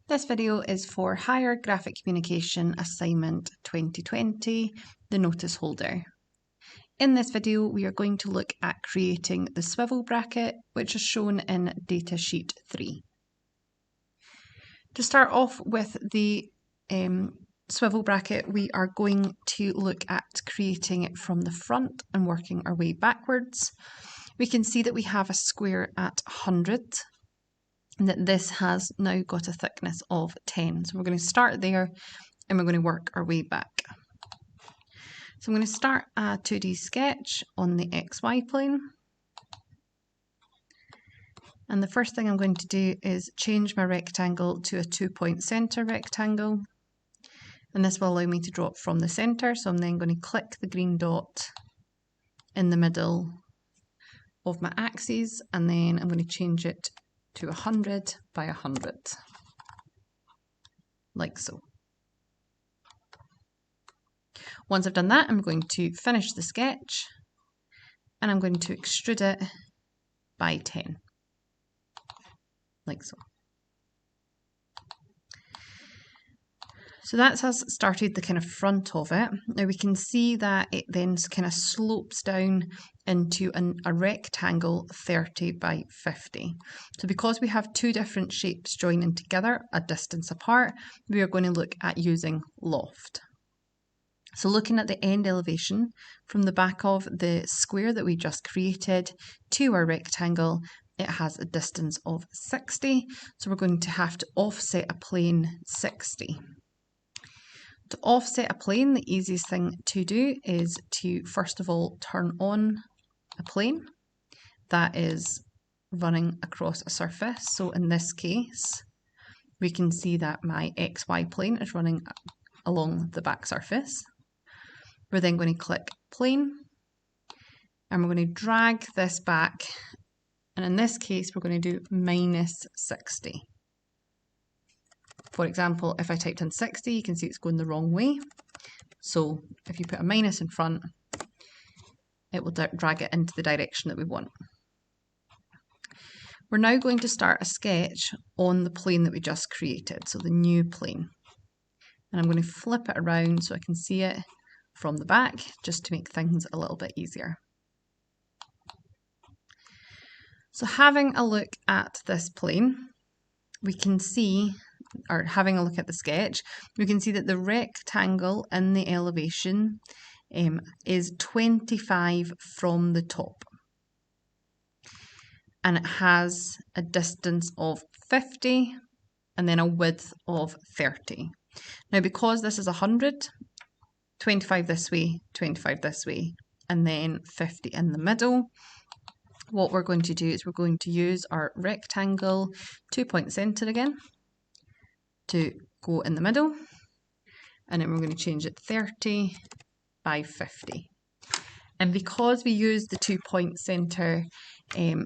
This video is for Higher Graphic Communication Assignment 2020, the notice holder. In this video, we are going to look at creating the swivel bracket, which is shown in datasheet 3. To start off with the swivel bracket, we are going to look at creating it from the front and working our way backwards. We can see that we have a square at 100. And that this has now got a thickness of 10. So we're going to start there and we're going to work our way back. So I'm going to start a 2D sketch on the XY plane. And the first thing I'm going to do is change my rectangle to a 2-point centre rectangle. And this will allow me to draw it from the centre. So I'm then going to click the green dot in the middle of my axes, and then I'm going to change it to 100 by 100, like so. Once I've done that, I'm going to finish the sketch and I'm going to extrude it by 10, like so. So that's has started the kind of front of it. Now we can see that it then kind of slopes down into a rectangle 30 by 50. So because we have two different shapes joining together a distance apart, we are going to look at using loft. So looking at the end elevation from the back of the square that we just created to our rectangle, it has a distance of 60. So we're going to have to offset a plane 60. To offset a plane, the easiest thing to do is to first of all turn on a plane that is running across a surface. So in this case, we can see that my XY plane is running along the back surface. We're then going to click plane and we're going to drag this back. And in this case, we're going to do minus 60. For example, if I typed in 60, you can see it's going the wrong way. So if you put a minus in front, it will drag it into the direction that we want. We're now going to start a sketch on the plane that we just created, so the new plane. And I'm going to flip it around so I can see it from the back, just to make things a little bit easier. So having a look at this plane, we can see, or having a look at the sketch, we can see that the rectangle in the elevation is 25 from the top. And it has a distance of 50 and then a width of 30. Now because this is 100, 25 this way, 25 this way, and then 50 in the middle, what we're going to do is we're going to use our rectangle 2-point centre again to go in the middle, and then we're going to change it 30 by 50. And because we used the 2-point centre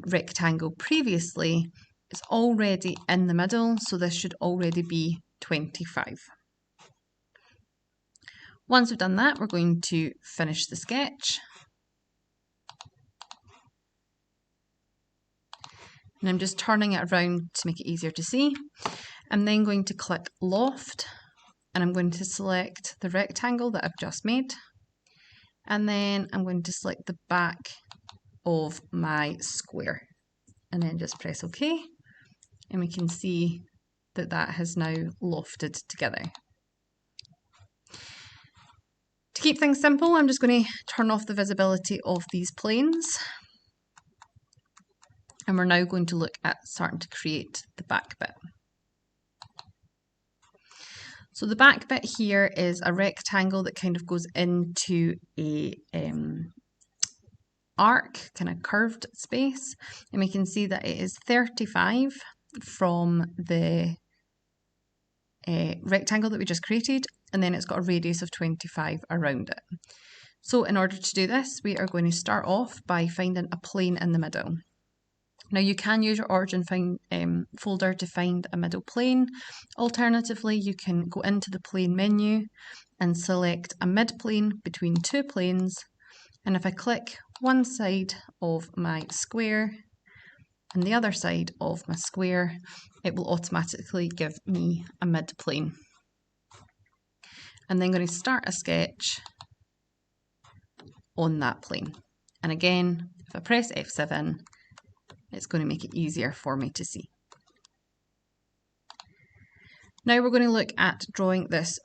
rectangle previously, it's already in the middle, so this should already be 25. Once we've done that, we're going to finish the sketch. And I'm just turning it around to make it easier to see. I'm then going to click loft and I'm going to select the rectangle that I've just made. And then I'm going to select the back of my square and then just press OK. And we can see that that has now lofted together. To keep things simple, I'm just going to turn off the visibility of these planes. And we're now going to look at starting to create the back bit. So the back bit here is a rectangle that kind of goes into a arc, kind of curved space. And we can see that it is 35 from the rectangle that we just created. And then it's got a radius of 25 around it. So in order to do this, we are going to start off by finding a plane in the middle. Now you can use your origin folder to find a middle plane. Alternatively, you can go into the plane menu and select a mid-plane between two planes. And if I click one side of my square and the other side of my square, it will automatically give me a mid-plane. And then I'm going to start a sketch on that plane. And again, if I press F7, it's going to make it easier for me to see. Now we're going to look at drawing this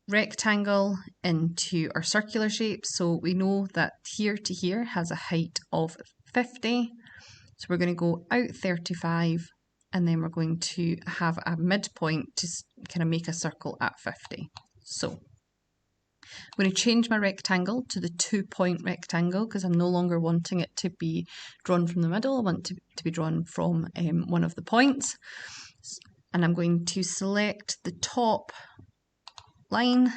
rectangle into our circular shape. So we know that here to here has a height of 50. So we're going to go out 35, and then we're going to have a midpoint to kind of make a circle at 50. So I'm going to change my rectangle to the 2-point rectangle because I'm no longer wanting it to be drawn from the middle. I want it to be drawn from one of the points. And I'm going to select the top line.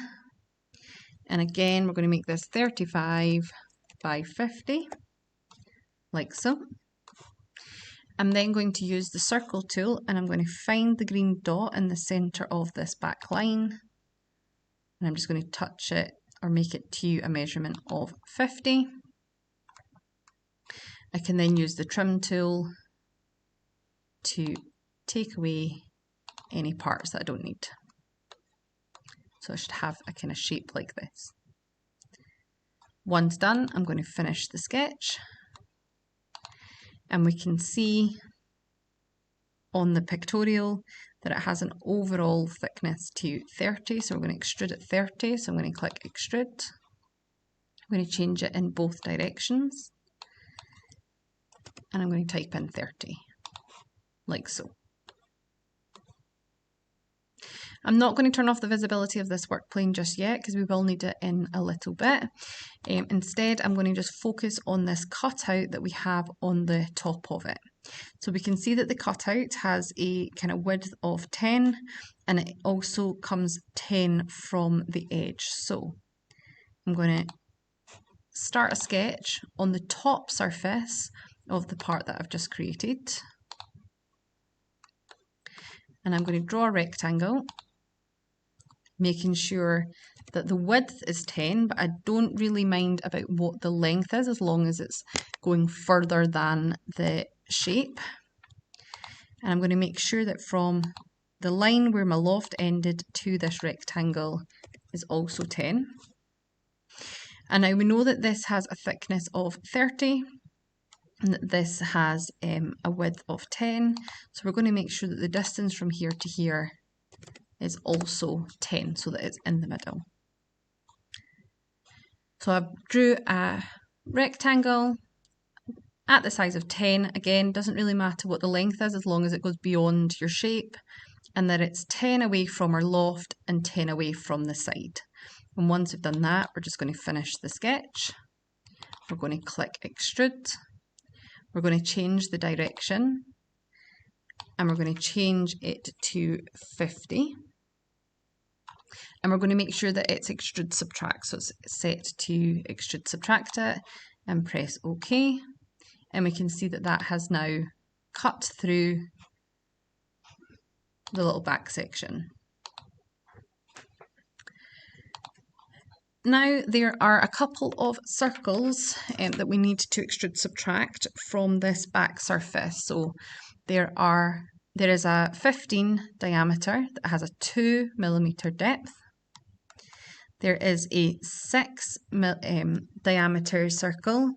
And again, we're going to make this 35 by 50, like so. I'm then going to use the circle tool, and I'm going to find the green dot in the centre of this back line. And I'm just going to touch it or make it to a measurement of 50. I can then use the trim tool to take away any parts that I don't need. So I should have a kind of shape like this. Once done, I'm going to finish the sketch. And we can see on the pictorial that it has an overall thickness to 30. So we're going to extrude at 30. So I'm going to click extrude. I'm going to change it in both directions. And I'm going to type in 30, like so. I'm not going to turn off the visibility of this work plane just yet because we will need it in a little bit. Instead, I'm going to just focus on this cutout that we have on the top of it. So we can see that the cutout has a kind of width of 10, and it also comes 10 from the edge. So I'm going to start a sketch on the top surface of the part that I've just created. And I'm going to draw a rectangle, making sure that the width is 10, but I don't really mind about what the length is as long as it's going further than the shape. And I'm going to make sure that from the line where my loft ended to this rectangle is also 10. And now we know that this has a thickness of 30 and that this has a width of 10. So we're going to make sure that the distance from here to here is also 10 so that it's in the middle. So I drew a rectangle at the size of 10. Again, doesn't really matter what the length is as long as it goes beyond your shape, and that it's 10 away from our loft and 10 away from the side. And once we've done that, we're just going to finish the sketch. We're going to click extrude. We're going to change the direction, and we're going to change it to 50. And we're going to make sure that it's extrude subtract. So it's set to extrude subtract it and press OK. And we can see that that has now cut through the little back section. Now there are a couple of circles that we need to extrude subtract from this back surface. So there is a 15 diameter that has a 2mm depth. There is a 6 diameter circle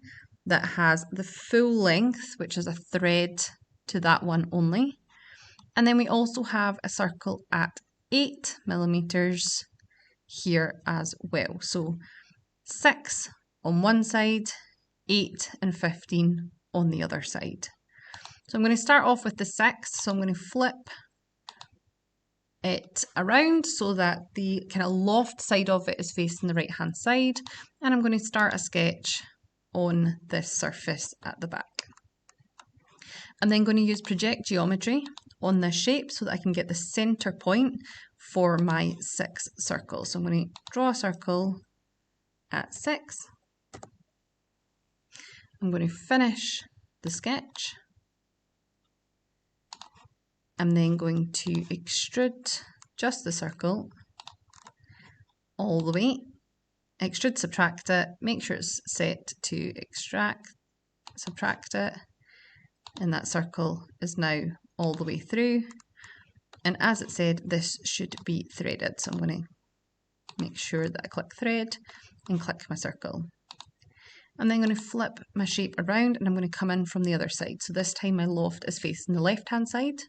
that has the full length, which is a thread to that one only. And then we also have a circle at 8mm here as well. So 6 on one side, 8 and 15 on the other side. So I'm going to start off with the 6. So I'm going to flip it around so that the kind of loft side of it is facing the right hand side, and I'm going to start a sketch on this surface at the back. I'm then going to use project geometry on this shape so that I can get the center point for my 6 circles. So I'm going to draw a circle at 6. I'm going to finish the sketch. I'm then going to extrude just the circle all the way, extrude, subtract it, make sure it's set to extract, subtract it, and that circle is now all the way through. And as it said, this should be threaded. So I'm going to make sure that I click thread and click my circle. I'm then going to flip my shape around and I'm going to come in from the other side. So this time my loft is facing the left hand side,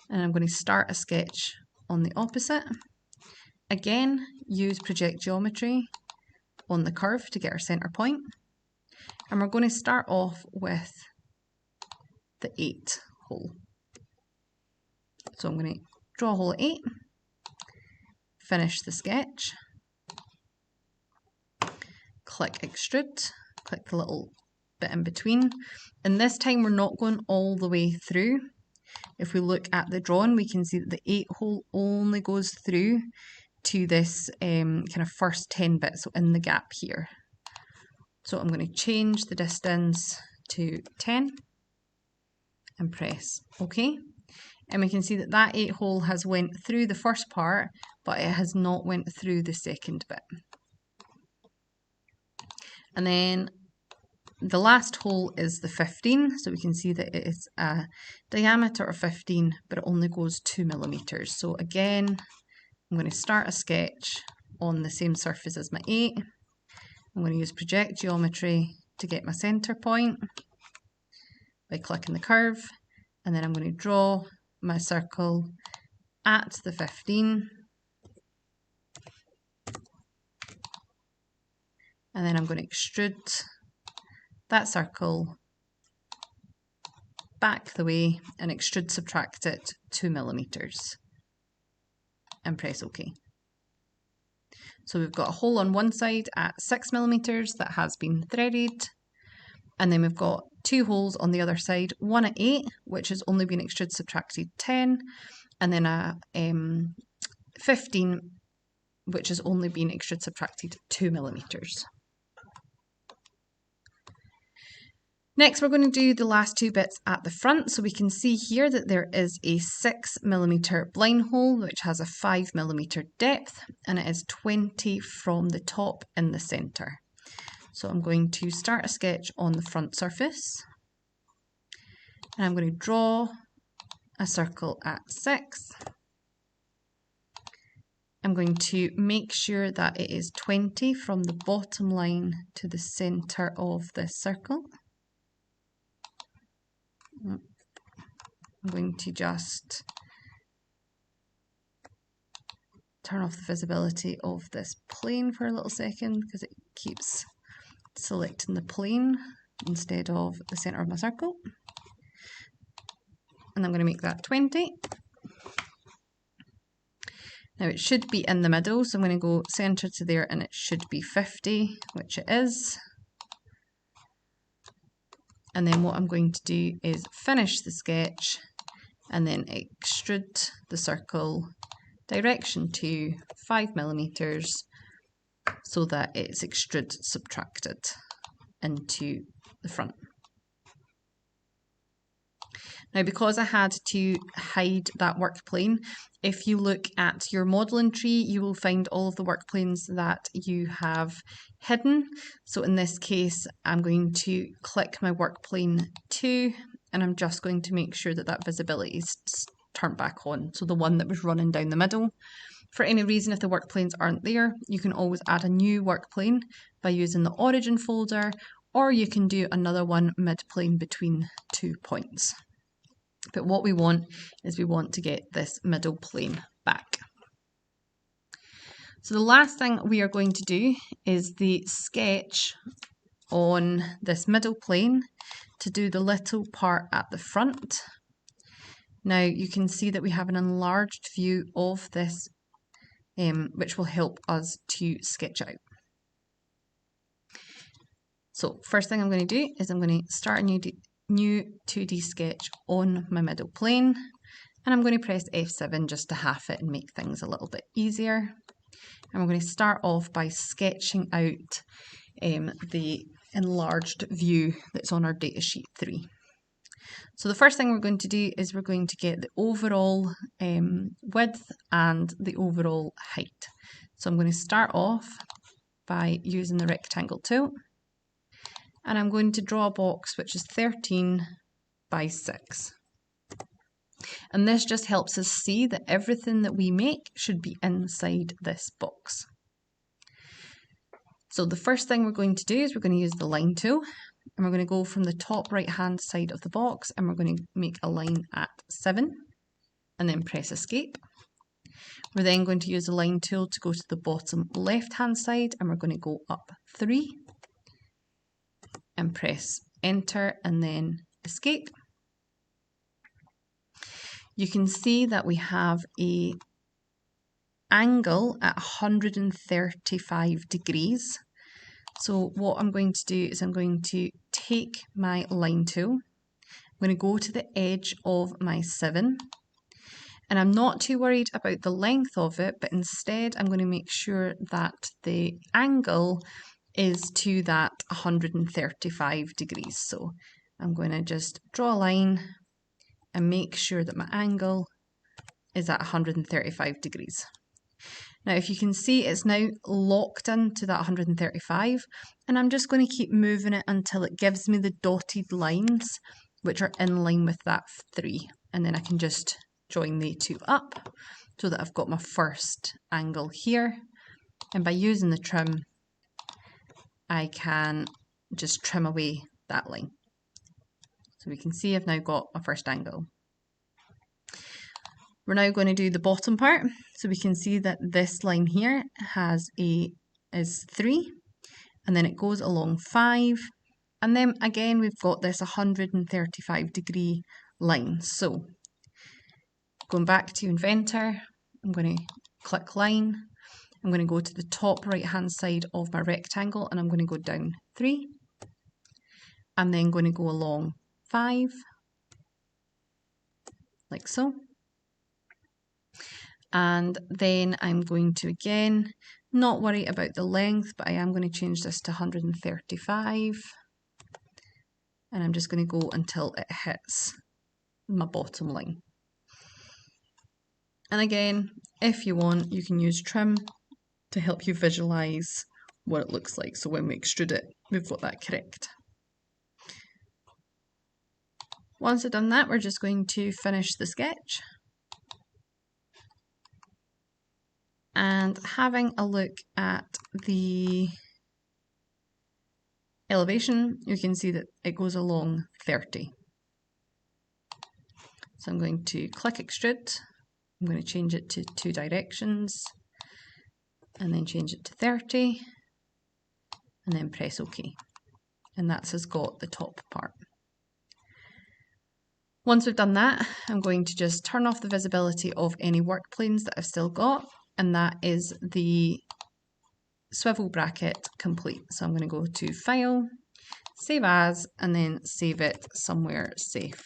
and I'm going to start a sketch on the opposite. Again, use project geometry on the curve to get our centre point. And we're going to start off with the 8 hole. So I'm going to draw a hole at 8, finish the sketch, click extrude, click the little bit in between, and this time we're not going all the way through. If we look at the drawing, we can see that the 8 hole only goes through to this kind of first 10 bits, so in the gap here. So I'm going to change the distance to 10 and press OK. And we can see that that 8 hole has went through the first part, but it has not went through the second bit. And then the last hole is the 15, so we can see that it is a diameter of 15, but it only goes 2 millimeters. So again, I'm going to start a sketch on the same surface as my 8. I'm going to use project geometry to get my centre point by clicking the curve, and then I'm going to draw my circle at the 15, and then I'm going to extrude that circle back the way and extrude subtract it 2 millimeters and press OK. So we've got a hole on one side at 6 millimeters that has been threaded, and then we've got 2 holes on the other side, one at 8, which has only been extrude subtracted 10, and then a 15, which has only been extrude subtracted 2 millimeters. Next, we're going to do the last 2 bits at the front. So we can see here that there is a 6 millimeter blind hole, which has a 5 millimeter depth, and it is 20 from the top in the centre. So I'm going to start a sketch on the front surface, and I'm going to draw a circle at 6. I'm going to make sure that it is 20 from the bottom line to the centre of this circle. I'm going to just turn off the visibility of this plane for a little second because it keeps selecting the plane instead of the centre of my circle. And I'm going to make that 20. Now it should be in the middle, so I'm going to go centre to there and it should be 50, which it is. And then what I'm going to do is finish the sketch and then extrude the circle direction to 5 millimeters so that it's extrude subtracted into the front. Now, because I had to hide that work plane, if you look at your modelling tree, you will find all of the work planes that you have hidden. So in this case, I'm going to click my work plane 2, and I'm just going to make sure that that visibility is turned back on. So the one that was running down the middle. For any reason, if the work planes aren't there, you can always add a new work plane by using the origin folder, or you can do another one mid-plane between 2 points. But what we want is we want to get this middle plane back. So the last thing we are going to do is the sketch on this middle plane to do the little part at the front. Now you can see that we have an enlarged view of this, which will help us to sketch out. So first thing I'm going to do is I'm going to start a new 2D sketch on my middle plane, and I'm going to press F7 just to half it and make things a little bit easier. And we're going to start off by sketching out the enlarged view that's on our datasheet 3. So the first thing we're going to do is we're going to get the overall width and the overall height. So I'm going to start off by using the rectangle tool, and I'm going to draw a box which is 13 by by 6. And this just helps us see that everything that we make should be inside this box. So the first thing we're going to do is we're going to use the line tool, and we're going to go from the top right hand side of the box, and we're going to make a line at 7 and then press escape. We're then going to use the line tool to go to the bottom left hand side, and we're going to go up 3 and press enter and then escape. You can see that we have a angle at 135 degrees. So what I'm going to do is I'm going to take my line tool, I'm going to go to the edge of my 7, and I'm not too worried about the length of it, but instead I'm going to make sure that the angle is to that 135 degrees. So I'm going to just draw a line and make sure that my angle is at 135 degrees. Now, if you can see, it's now locked into that 135, and I'm just going to keep moving it until it gives me the dotted lines, which are in line with that 3. And then I can just join the two up so that I've got my first angle here. And by using the trim, I can just trim away that line. So we can see I've now got my first angle. We're now going to do the bottom part. So we can see that this line here is 3, and then it goes along 5, and then again we've got this 135 degree line. So going back to Inventor, I'm going to click line. I'm going to go to the top right hand side of my rectangle, and I'm going to go down 3. I'm then going to go along 5, like so. And then I'm going to again not worry about the length, but I am going to change this to 135, and I'm just going to go until it hits my bottom line. And again, if you want, you can use trim to help you visualize what it looks like, so when we extrude it, we've got that correct. Once I've done that, we're just going to finish the sketch. And having a look at the elevation, you can see that it goes along 30. So I'm going to click extrude. I'm going to change it to 2 directions and then change it to 30 and then press OK. And that has got the top part. Once we've done that, I'm going to just turn off the visibility of any work planes that I've still got, and that is the swivel bracket complete. So I'm going to go to File, Save As, and then save it somewhere safe.